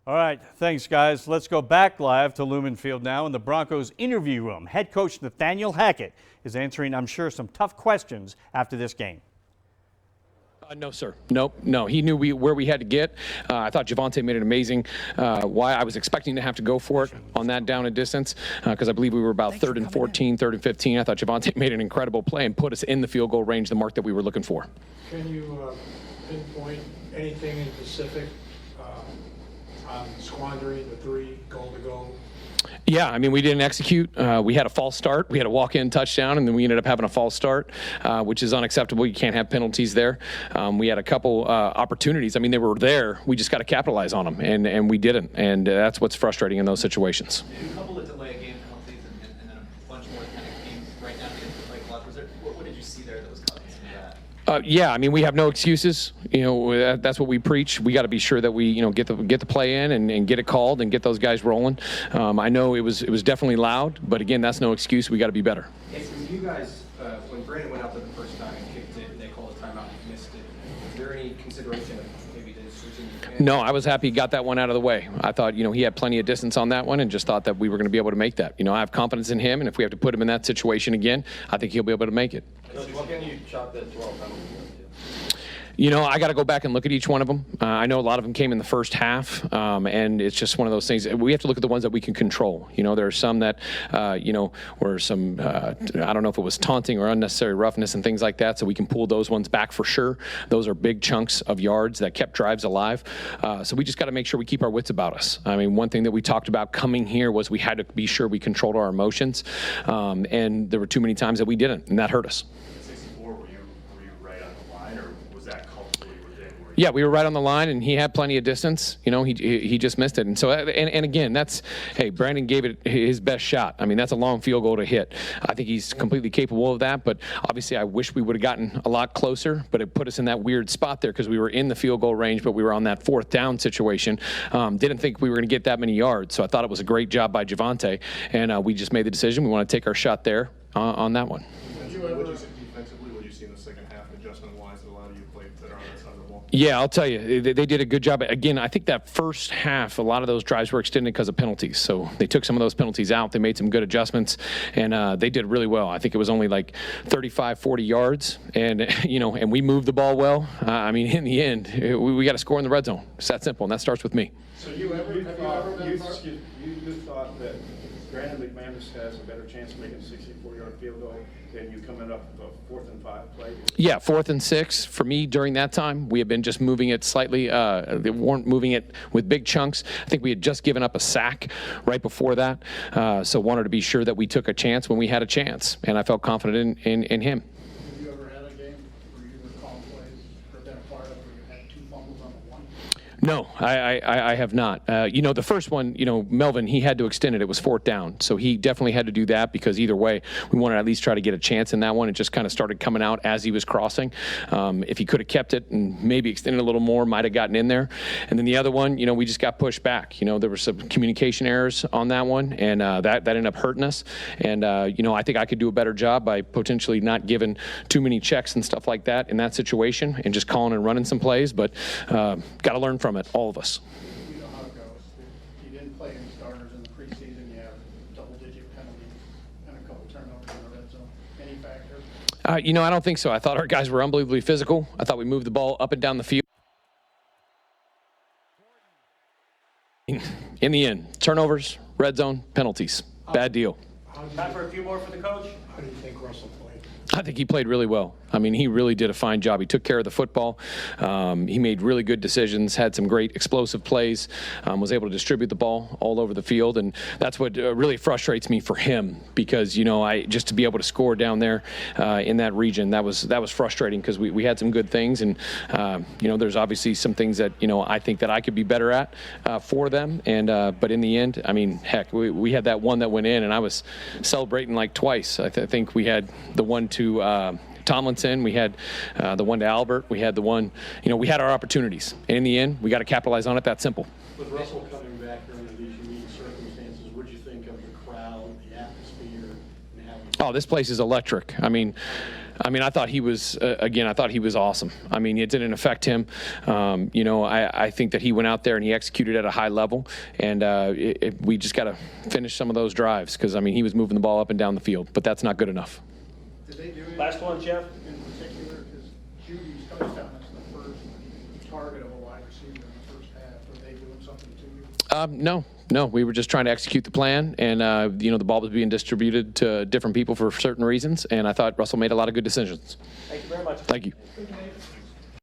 All right, thanks, guys. Let's go back live to Lumen Field now in the Broncos interview room. Head coach Nathaniel Hackett is answering, I'm sure, some tough questions after this game. No, sir. No. He knew where we had to get. I thought Javonte made an amazing. Why I was expecting to have to go for it on that down and distance because I believe we were about 3rd and 14, 3rd and 15. I thought Javonte made an incredible play and put us in the field goal range, the mark that we were looking for. Can you pinpoint anything in specific on squandering the 3 goal-to-go? Yeah, I mean, we didn't execute. We had a false start. We had a walk-in touchdown, and then we ended up having a false start, which is unacceptable. You can't have penalties there. We had a couple opportunities. I mean, they were there. We just got to capitalize on them, and we didn't. And that's what's frustrating in those situations. A couple of delay game penalties and then a bunch more kind of games right down to the play clock. What did you see there that was causing some of that? Yeah, I mean, we have no excuses. That's what we preach. We got to be sure that we, get the play in and get it called and get those guys rolling. I know it was definitely loud, but again, that's no excuse. We got to be better. Hey, so you guys, when Brandon went out there the first time and kicked it, and they called a timeout and missed it, is there any consideration of maybe switching? No, I was happy he got that one out of the way. I thought, he had plenty of distance on that one and just thought that we were going to be able to make that. I have confidence in him, and if we have to put him in that situation again, I think he'll be able to make it. Coach, what can you chalk that 12 penalties up to? I got to go back and look at each one of them. I know a lot of them came in the first half, and it's just one of those things. We have to look at the ones that we can control. There are some that, were some, I don't know if it was taunting or unnecessary roughness and things like that, so we can pull those ones back for sure. Those are big chunks of yards that kept drives alive. So we just got to make sure we keep our wits about us. I mean, one thing that we talked about coming here was we had to be sure we controlled our emotions, and there were too many times that we didn't, and that hurt us. Yeah, we were right on the line, and he had plenty of distance. He just missed it. And so, and again, Brandon gave it his best shot. I mean, that's a long field goal to hit. I think he's completely capable of that, but obviously I wish we would have gotten a lot closer, but it put us in that weird spot there because we were in the field goal range, but we were on that 4th down situation. Didn't think we were going to get that many yards, so I thought it was a great job by Javonte, and we just made the decision. We want to take our shot there on that one. What did you see defensively? What did you see in the second half, adjustment-wise, that allowed you to play better on that side of the ball? Yeah, I'll tell you, they did a good job. Again, I think that first half, a lot of those drives were extended because of penalties. So they took some of those penalties out. They made some good adjustments, and they did really well. I think it was only like 35, 40 yards, and and we moved the ball well. I mean, in the end, we got to score in the red zone. It's that simple, and that starts with me. So you thought that Brandon McManus has a better chance of making a 64-yard field goal than you coming up with a 4th and 5 play? Yeah, 4th and 6. For me, during that time, we had been just moving it slightly. They weren't moving it with big chunks. I think we had just given up a sack right before that, so wanted to be sure that we took a chance when we had a chance, and I felt confident in him. Have you ever had a game where you were calling plays or been a part of where you had 2 fumbles on the one? No, I have not. The first one, Melvin, he had to extend it. It was 4th down. So he definitely had to do that because either way, we wanted to at least try to get a chance in that one. It just kind of started coming out as he was crossing. If he could have kept it and maybe extended a little more, might have gotten in there. And then the other one, we just got pushed back. There were some communication errors on that one, and that ended up hurting us. And, I think I could do a better job by potentially not giving too many checks and stuff like that in that situation and just calling and running some plays. But got to learn from it, all of us. You know how it goes. You didn't play any starters in the preseason. You have double-digit penalties and a couple turnovers in the red zone. Any factor? I don't think so. I thought our guys were unbelievably physical. I thought we moved the ball up and down the field. In the end, turnovers, red zone, penalties. Bad deal. Time for a few more for the coach. How do you think Russell played? I think he played really well. I mean, he really did a fine job. He took care of the football. He made really good decisions, had some great explosive plays, was able to distribute the ball all over the field. And that's what really frustrates me for him because, just to be able to score down there in that region, that was frustrating because we had some good things. And, there's obviously some things that, I think that I could be better at for them. And but in the end, I mean, heck, we had that one that went in, and I was celebrating like twice. I think we had the one to Tomlinson, we had the one to Albert, we had the one, we had our opportunities. And in the end, we got to capitalize on it. That simple. With Russell coming back during these unique circumstances, what do you think of the crowd, the atmosphere, and having? Oh, this place is electric. I mean, I mean, I thought he was, again, I thought he was awesome. I mean, it didn't affect him. You know, I think that he went out there and he executed at a high level, and we just got to finish some of those drives because, I mean, he was moving the ball up and down the field, but that's not good enough. Did they do Last one, Jeff. in particular, because Judy's touchdown is the first target of a wide receiver in the first half. Were they doing something to you? No, we were just trying to execute the plan, and you know, the ball was being distributed to different people for certain reasons, and I thought Russell made a lot of good decisions. Thank you very much. Thank you. Good, Dave.